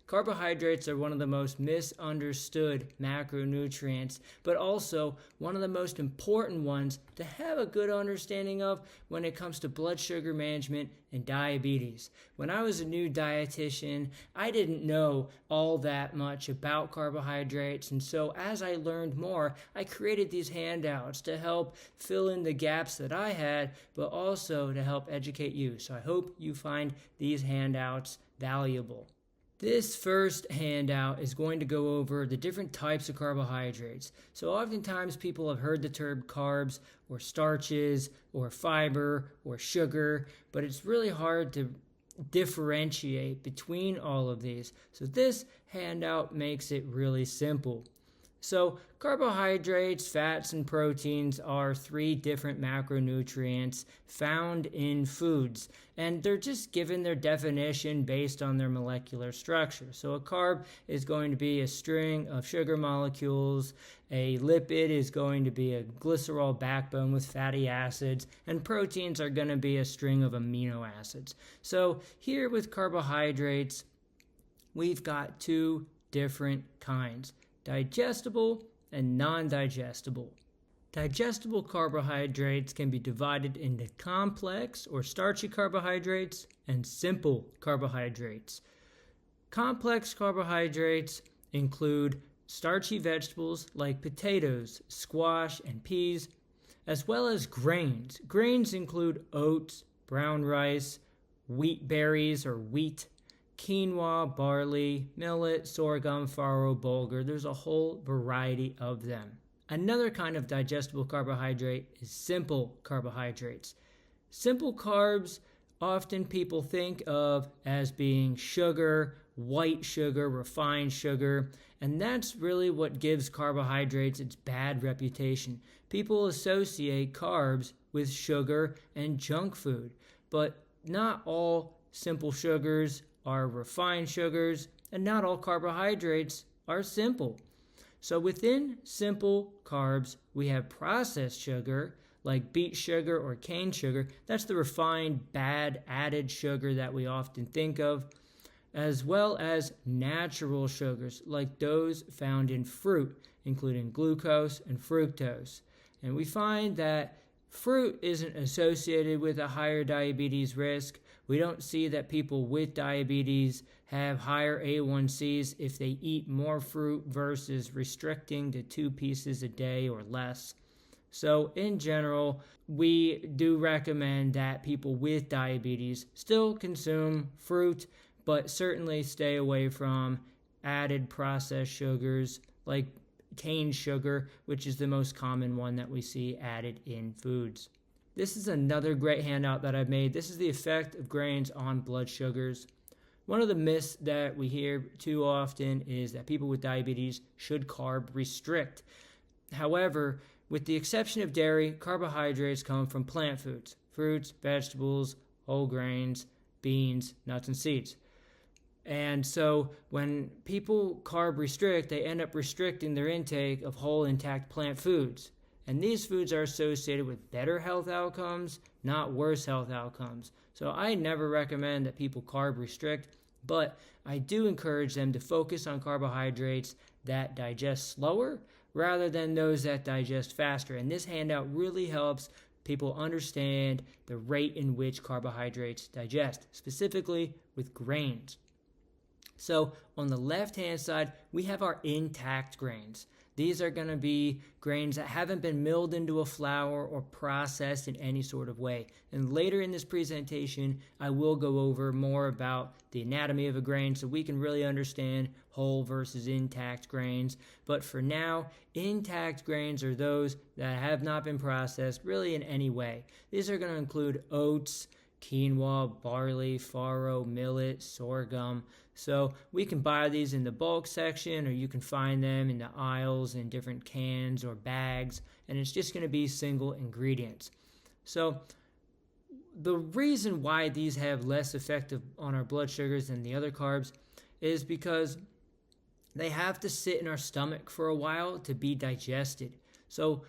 Carbohydrates are one of the most misunderstood macronutrients, but also one of the most important ones to have a good understanding of when it comes to blood sugar management and diabetes. When I was a new dietitian, I didn't know all that much about carbohydrates, and so as I learned more, I created these handouts to help fill in the gaps that I had, but also to help educate you. So I hope you find these handouts valuable. This first handout is going to go over the different types of carbohydrates. So oftentimes people have heard the term carbs or starches or fiber or sugar, but it's really hard to differentiate between all of these. So this handout makes it really simple. So carbohydrates, fats, and proteins are 3 different macronutrients found in foods, and they're just given their definition based on their molecular structure. So a carb is going to be a string of sugar molecules, a lipid is going to be a glycerol backbone with fatty acids, and proteins are going to be a string of amino acids. So here with carbohydrates, we've got 2 different kinds: digestible and non-digestible. Digestible carbohydrates can be divided into complex or starchy carbohydrates and simple carbohydrates. Complex carbohydrates include starchy vegetables like potatoes, squash, and peas, as well as grains. Grains include oats, brown rice, wheat berries or wheat, quinoa, barley, millet, sorghum, farro, bulgur. There's a whole variety of them. Another kind of digestible carbohydrate is simple carbohydrates. Simple carbs, often people think of as being sugar, white sugar, refined sugar, and that's really what gives carbohydrates its bad reputation. People associate carbs with sugar and junk food, but not all simple sugars are refined sugars, and not all carbohydrates are simple. So within simple carbs, we have processed sugar, like beet sugar or cane sugar. That's the refined, bad, added sugar that we often think of, as well as natural sugars, like those found in fruit, including glucose and fructose. And we find that fruit isn't associated with a higher diabetes risk. We don't see that people with diabetes have higher A1Cs if they eat more fruit versus restricting to 2 pieces a day or less. So in general, we do recommend that people with diabetes still consume fruit, but certainly stay away from added processed sugars like cane sugar, which is the most common one that we see added in foods. This is another great handout that I've made. This is the effect of grains on blood sugars. One of the myths that we hear too often is that people with diabetes should carb restrict. However, with the exception of dairy, carbohydrates come from plant foods: fruits, vegetables, whole grains, beans, nuts, and seeds. And so when people carb restrict, they end up restricting their intake of whole intact plant foods. And these foods are associated with better health outcomes, not worse health outcomes. So I never recommend that people carb restrict, but I do encourage them to focus on carbohydrates that digest slower rather than those that digest faster. And this handout really helps people understand the rate in which carbohydrates digest, specifically with grains. So on the left-hand side, we have our intact grains. These are going to be grains that haven't been milled into a flour or processed in any sort of way. And later in this presentation, I will go over more about the anatomy of a grain so we can really understand whole versus intact grains. But for now, intact grains are those that have not been processed really in any way. These are going to include oats, quinoa, barley, farro, millet, sorghum. So we can buy these in the bulk section, or you can find them in the aisles in different cans or bags, and it's just going to be single ingredients. So the reason why these have less effect on our blood sugars than the other carbs is because they have to sit in our stomach for a while to be digested. So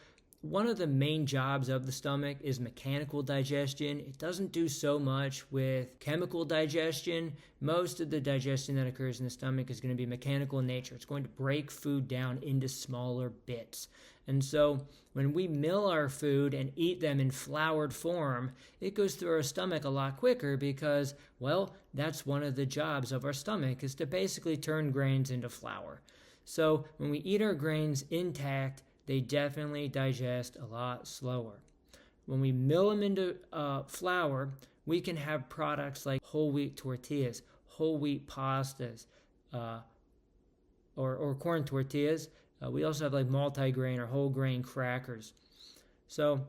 one of the main jobs of the stomach is mechanical digestion. It doesn't do so much with chemical digestion. Most of the digestion that occurs in the stomach is going to be mechanical in nature. It's going to break food down into smaller bits. And so when we mill our food and eat them in floured form, it goes through our stomach a lot quicker because, well, that's one of the jobs of our stomach, is to basically turn grains into flour. So when we eat our grains intact, they definitely digest a lot slower. When we mill them into flour, we can have products like whole wheat tortillas, whole wheat pastas, or corn tortillas. We also have like multigrain or whole grain crackers. So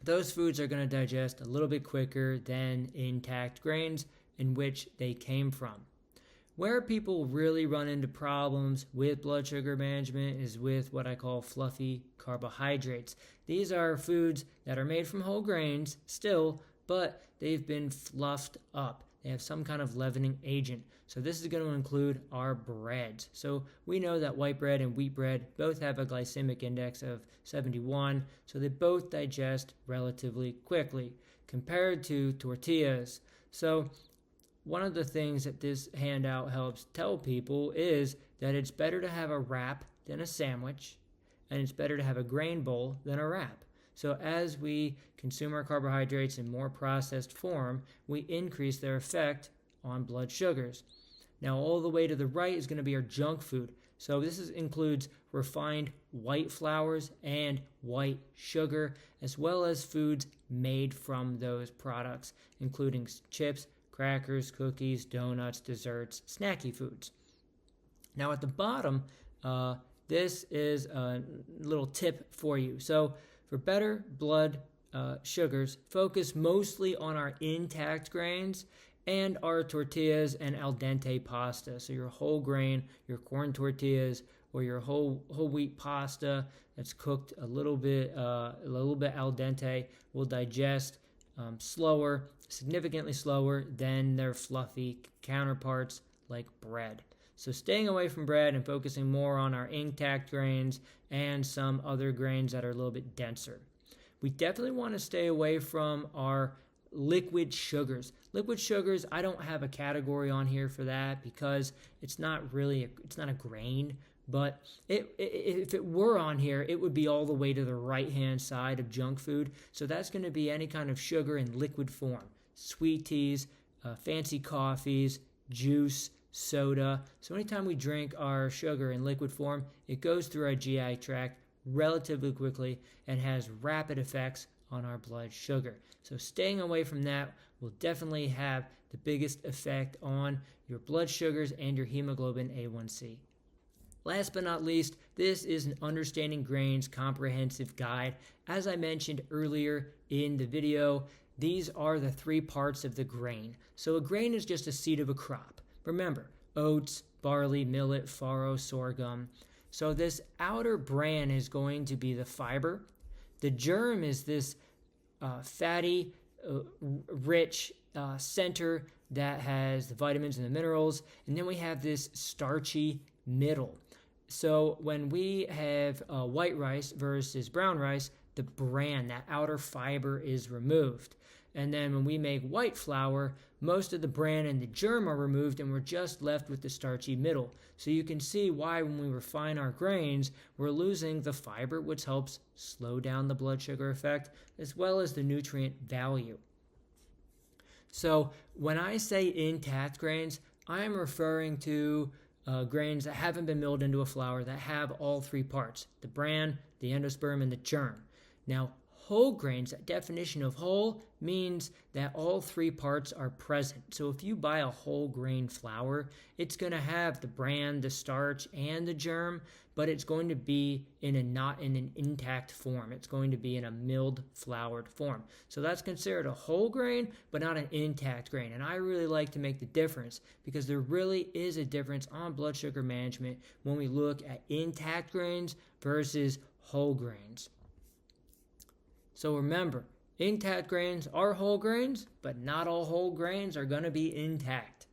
those foods are going to digest a little bit quicker than intact grains in which they came from. Where people really run into problems with blood sugar management is with what I call fluffy carbohydrates. These are foods that are made from whole grains still, but they've been fluffed up. They have some kind of leavening agent. So this is going to include our breads. So we know that white bread and wheat bread both have a glycemic index of 71, so they both digest relatively quickly compared to tortillas. So one of the things that this handout helps tell people is that it's better to have a wrap than a sandwich, and it's better to have a grain bowl than a wrap. So as we consume our carbohydrates in more processed form, we increase their effect on blood sugars. Now all the way to the right is going to be our junk food. So this includes refined white flours and white sugar, as well as foods made from those products, including chips, crackers, cookies, donuts, desserts, snacky foods. Now at the bottom, this is a little tip for you. So for better blood sugars, focus mostly on our intact grains and our tortillas and al dente pasta. So your whole grain, your corn tortillas, or your whole wheat pasta that's cooked a little bit al dente will digest slower, significantly slower than their fluffy counterparts like bread. So staying away from bread and focusing more on our intact grains and some other grains that are a little bit denser. We definitely want to stay away from our liquid sugars. Liquid sugars, I don't have a category on here for that because it's not a grain. But if it were on here, it would be all the way to the right-hand side of junk food. So that's going to be any kind of sugar in liquid form. Sweet teas, fancy coffees, juice, soda. So anytime we drink our sugar in liquid form, it goes through our GI tract relatively quickly and has rapid effects on our blood sugar. So staying away from that will definitely have the biggest effect on your blood sugars and your hemoglobin A1C. Last but not least, this is an Understanding Grains comprehensive guide. As I mentioned earlier in the video, these are the three parts of the grain. So a grain is just a seed of a crop. Remember, oats, barley, millet, farro, sorghum. So this outer bran is going to be the fiber. The germ is this fatty, rich center that has the vitamins and the minerals. And then we have this starchy middle. So when we have white rice versus brown rice, the bran, that outer fiber, is removed. And then when we make white flour, most of the bran and the germ are removed and we're just left with the starchy middle. So you can see why when we refine our grains, we're losing the fiber, which helps slow down the blood sugar effect, as well as the nutrient value. So when I say intact grains, I'm referring to grains that haven't been milled into a flour that have all three parts, the bran, the endosperm, and the germ. Now, whole grains, that definition of whole means that all three parts are present. So if you buy a whole grain flour, it's going to have the bran, the starch, and the germ, but it's going to be not in an intact form. It's going to be in a milled, floured form. So that's considered a whole grain, but not an intact grain. And I really like to make the difference because there really is a difference on blood sugar management when we look at intact grains versus whole grains. So remember, intact grains are whole grains, but not all whole grains are going to be intact.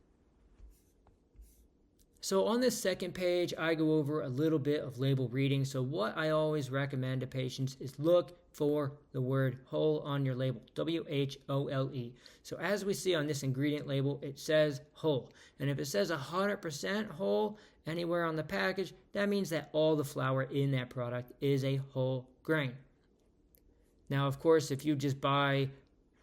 So on this second page, I go over a little bit of label reading. So what I always recommend to patients is look for the word whole on your label, W-H-O-L-E. So as we see on this ingredient label, it says whole. And if it says 100% whole anywhere on the package, that means that all the flour in that product is a whole grain. Now, of course, if you just buy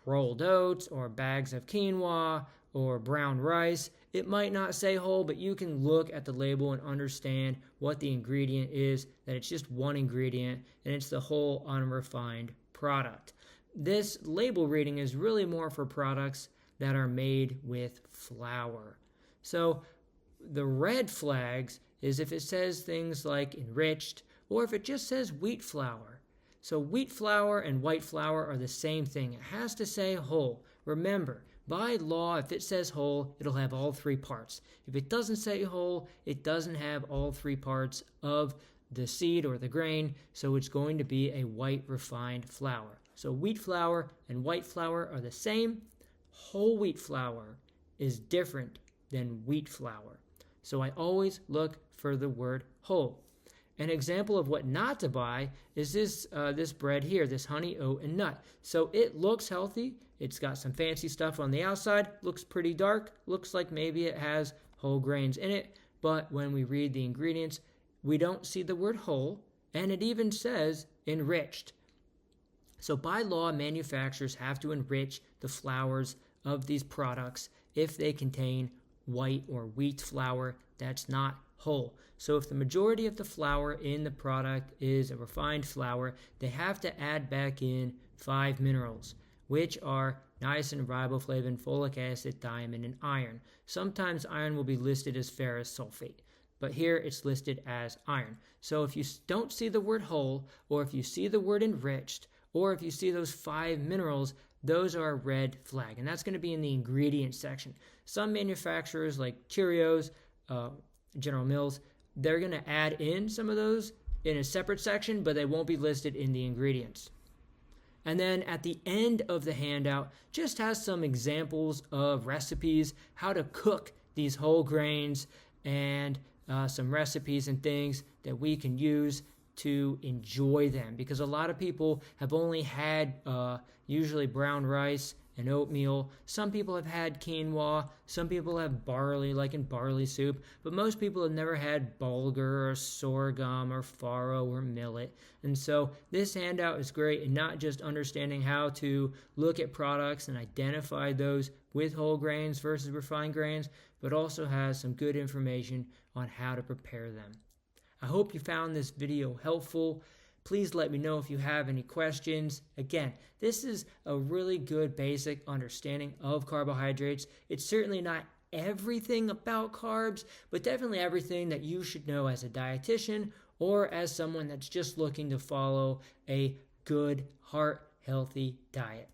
rolled oats or bags of quinoa or brown rice, it might not say whole, but you can look at the label and understand what the ingredient is, that it's just one ingredient, and it's the whole unrefined product. This label reading is really more for products that are made with flour. So the red flags is if it says things like enriched, or if it just says wheat flour. So wheat flour and white flour are the same thing. It has to say whole. Remember, by law, if it says whole, it'll have all three parts. If it doesn't say whole, it doesn't have all three parts of the seed or the grain, so it's going to be a white refined flour. So wheat flour and white flour are the same. Whole wheat flour is different than wheat flour. So I always look for the word whole. An example of what not to buy is this bread here, this honey, oat, and nut. So it looks healthy. It's got some fancy stuff on the outside, looks pretty dark, looks like maybe it has whole grains in it, but when we read the ingredients, we don't see the word whole, and it even says enriched. So by law, manufacturers have to enrich the flours of these products if they contain white or wheat flour that's not whole. So if the majority of the flour in the product is a refined flour, they have to add back in 5 minerals, which are niacin, riboflavin, folic acid, thiamine, and iron. Sometimes iron will be listed as ferrous sulfate, but here it's listed as iron. So if you don't see the word whole, or if you see the word enriched, or if you see those 5 minerals, those are a red flag, and that's going to be in the ingredients section. Some manufacturers like Cheerios, General Mills, they're going to add in some of those in a separate section, but they won't be listed in the ingredients. And then at the end of the handout, just has some examples of recipes, how to cook these whole grains, and some recipes and things that we can use to enjoy them. Because a lot of people have only had usually brown rice and oatmeal. Some people have had quinoa. Some people have barley, like in barley soup. But most people have never had bulgur or sorghum or farro or millet. And so this handout is great in not just understanding how to look at products and identify those with whole grains versus refined grains, but also has some good information on how to prepare them. I hope you found this video helpful. Please let me know if you have any questions. Again, this is a really good basic understanding of carbohydrates. It's certainly not everything about carbs, but definitely everything that you should know as a dietitian or as someone that's just looking to follow a good, heart-healthy diet.